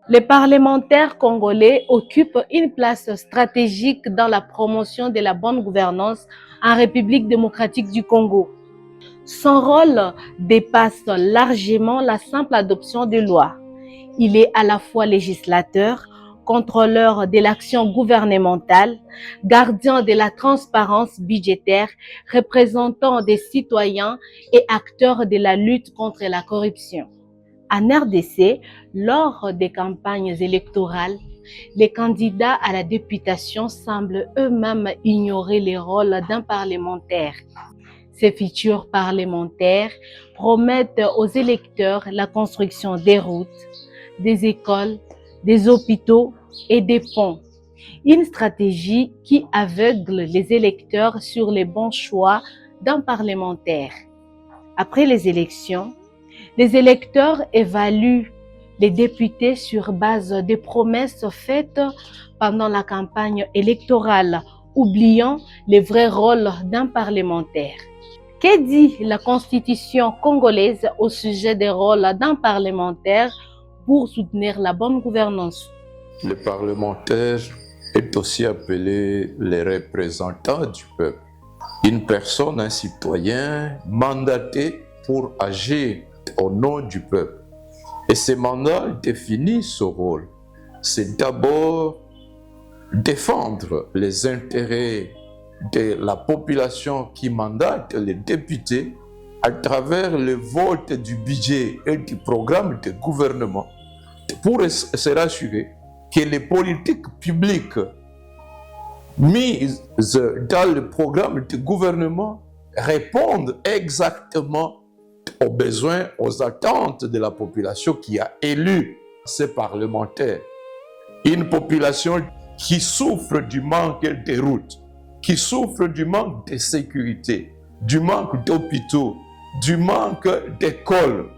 Les parlementaires congolais occupent une place stratégique dans la promotion de la bonne gouvernance en République démocratique du Congo. Son rôle dépasse largement la simple adoption de lois. Il est à la fois législateur, contrôleur de l'action gouvernementale, gardien de la transparence budgétaire, représentant des citoyens et acteur de la lutte contre la corruption. En RDC, lors des campagnes électorales, les candidats à la députation semblent eux-mêmes ignorer le rôle d'un parlementaire. Ces futurs parlementaires promettent aux électeurs la construction des routes, des écoles, des hôpitaux et des ponts. Une stratégie qui aveugle les électeurs sur les bons choix d'un parlementaire. Après les élections, les électeurs évaluent les députés sur base des promesses faites pendant la campagne électorale, oubliant le vrai rôle d'un parlementaire. Que dit la Constitution congolaise au sujet des rôles d'un parlementaire pour soutenir la bonne gouvernance? Le parlementaire est aussi appelé les représentants du peuple. Une personne, un citoyen mandaté pour agir au nom du peuple. Et ce mandat définit ce rôle. C'est d'abord défendre les intérêts de la population qui mandate les députés à travers le vote du budget et du programme de gouvernement pour se rassurer que les politiques publiques mises dans le programme de gouvernement répondent exactement aux besoins, aux attentes de la population qui a élu ces parlementaires. Une population qui souffre du manque de routes, qui souffre du manque de sécurité, du manque d'hôpitaux, du manque d'écoles.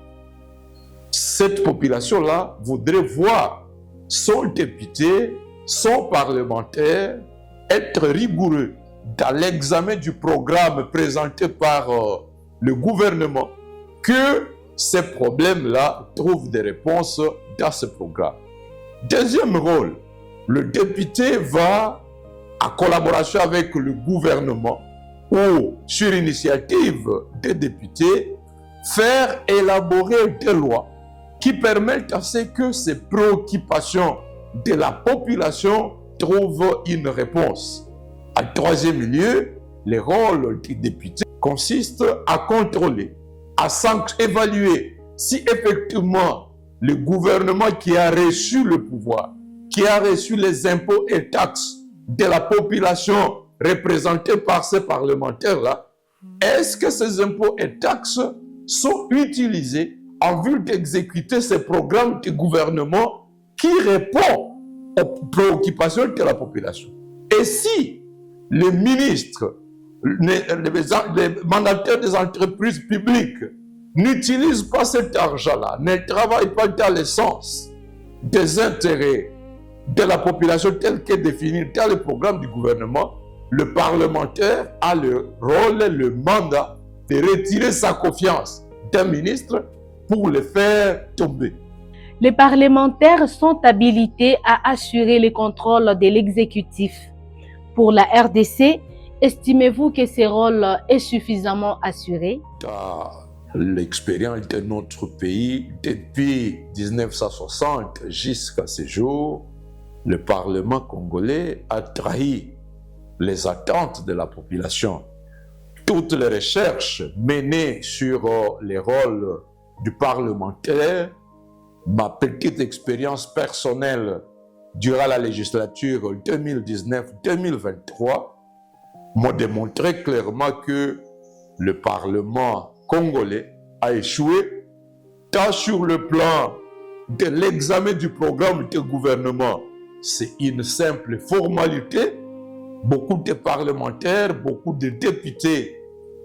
Cette population-là voudrait voir son député, son parlementaire être rigoureux dans l'examen du programme présenté par le gouvernement, que ces problèmes-là trouvent des réponses dans ce programme. Deuxième rôle, le député va, en collaboration avec le gouvernement ou sur initiative des députés, faire élaborer des lois qui permettent à ce que ces préoccupations de la population trouvent une réponse. En troisième lieu, le rôle du député consiste à contrôler, à évaluer si effectivement le gouvernement qui a reçu le pouvoir, qui a reçu les impôts et taxes de la population représentée par ces parlementaires-là, est-ce que ces impôts et taxes sont utilisés en vue d'exécuter ces programmes de gouvernement qui répondent aux préoccupations de la population? Et si les ministres, les mandataires des entreprises publiques n'utilisent pas cet argent-là, ne travaillent pas dans le sens des intérêts de la population tel qu'est défini dans le programme du gouvernement, le parlementaire a le rôle, le mandat de retirer sa confiance d'un ministre pour le faire tomber. Les parlementaires sont habilités à assurer le contrôle de l'exécutif. Pour la RDC, estimez-vous que ce rôle est suffisamment assuré? Dans l'expérience de notre pays, depuis 1960 jusqu'à ce jour, le Parlement congolais a trahi les attentes de la population. Toutes les recherches menées sur les rôles du parlementaire, ma petite expérience personnelle durant la législature 2019-2023 m'ont démontré clairement que le Parlement congolais a échoué tant sur le plan de l'examen du programme de gouvernement. C'est une simple formalité. Beaucoup de parlementaires, beaucoup de députés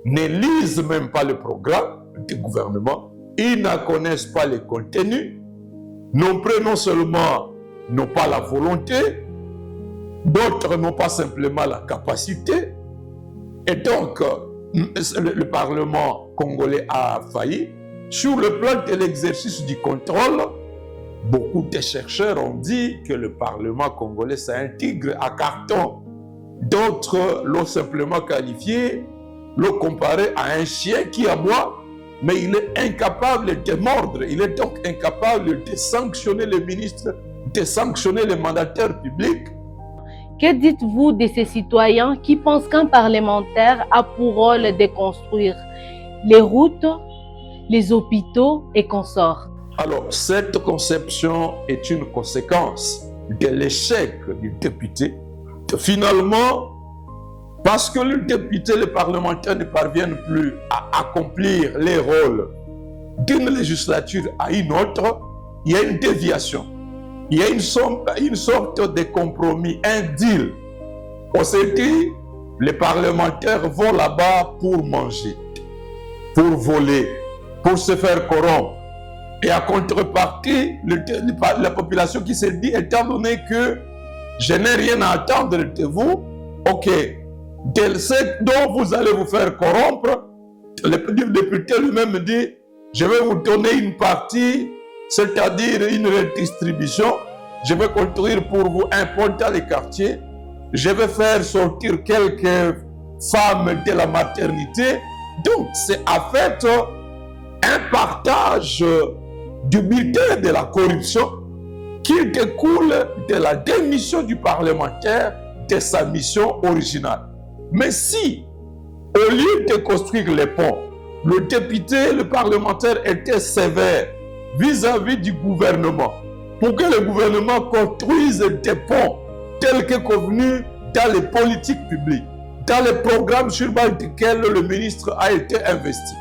ne lisent même pas le programme du gouvernement. Ils ne connaissent pas le contenu. Non seulement n'ont pas la volonté, d'autres n'ont pas simplement la capacité. Et donc, le Parlement congolais a failli sur le plan de l'exercice du contrôle beaucoup de chercheurs ont dit que le Parlement congolais, c'est un tigre à carton. D'autres l'ont simplement qualifié, l'ont comparé à un chien qui aboie, mais il est incapable de mordre. Il est donc incapable de sanctionner les ministres, de sanctionner les mandataires publics. Que dites-vous de ces citoyens qui pensent qu'un parlementaire a pour rôle de construire les routes, les hôpitaux et consorts? Alors, cette conception est une conséquence de l'échec du député. Finalement, parce que le député, le parlementaire ne parviennent plus à accomplir les rôles d'une législature à une autre, il y a une déviation. Il y a une sorte de compromis, un deal. On s'est dit, les parlementaires vont là-bas pour manger, pour voler, pour se faire corrompre. Et à contrepartie, la population qui s'est dit, étant donné que je n'ai rien à attendre de vous, ok, de ce dont vous allez vous faire corrompre, le député lui-même dit, je vais vous donner une partie, c'est-à-dire une redistribution, je vais construire pour vous un pont dans les quartiers, je vais faire sortir quelques femmes de la maternité. Donc, c'est en fait un partage du bulletin de la corruption qui découle de la démission du parlementaire de sa mission originale. Mais si, au lieu de construire les ponts, le député, le parlementaire était sévère vis-à-vis du gouvernement, pour que le gouvernement construise des ponts tels que convenu dans les politiques publiques, dans les programmes sur base desquels le ministre a été investi.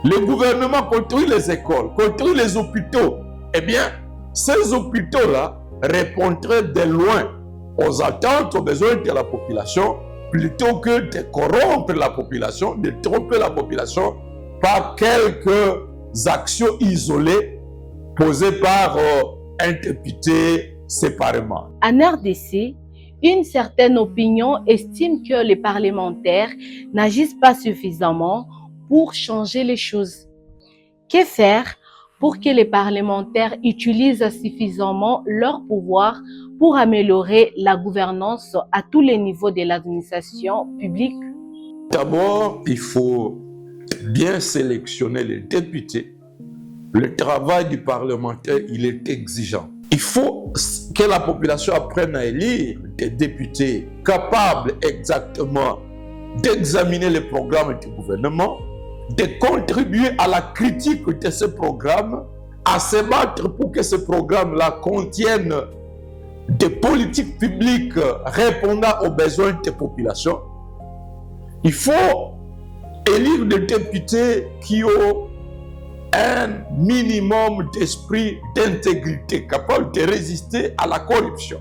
Le gouvernement construit les écoles, construit les hôpitaux. Eh bien, ces hôpitaux-là répondraient de loin aux attentes, aux besoins de la population, plutôt que de corrompre la population, de tromper la population par quelques actions isolées posées par un député séparément. En RDC, une certaine opinion estime que les parlementaires n'agissent pas suffisamment pour changer les choses. Que faire pour que les parlementaires utilisent suffisamment leur pouvoir pour améliorer la gouvernance à tous les niveaux de l'administration publique? D'abord, il faut bien sélectionner les députés. Le travail du parlementaire, il est exigeant. Il faut que la population apprenne à élire des députés capables exactement d'examiner les programmes du gouvernement, de contribuer à la critique de ce programme, à se battre pour que ce programme-là contienne des politiques publiques répondant aux besoins des populations. Il faut élire des députés qui ont un minimum d'esprit d'intégrité, capable de résister à la corruption.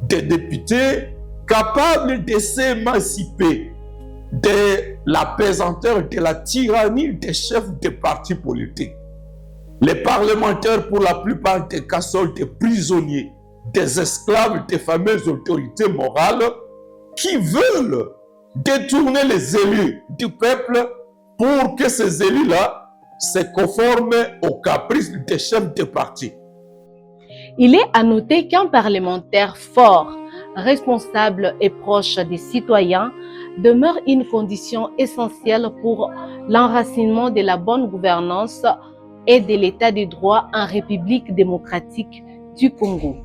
Des députés capables de s'émanciper de la pesanteur, de la tyrannie des chefs des partis politiques. Les parlementaires, pour la plupart des cas, sont des prisonniers, des esclaves des fameuses autorités morales qui veulent détourner les élus du peuple pour que ces élus-là se conforment aux caprices des chefs de parti. Il est à noter qu'un parlementaire fort, responsable et proche des citoyens demeure une condition essentielle pour l'enracinement de la bonne gouvernance et de l'état de droit en République démocratique du Congo.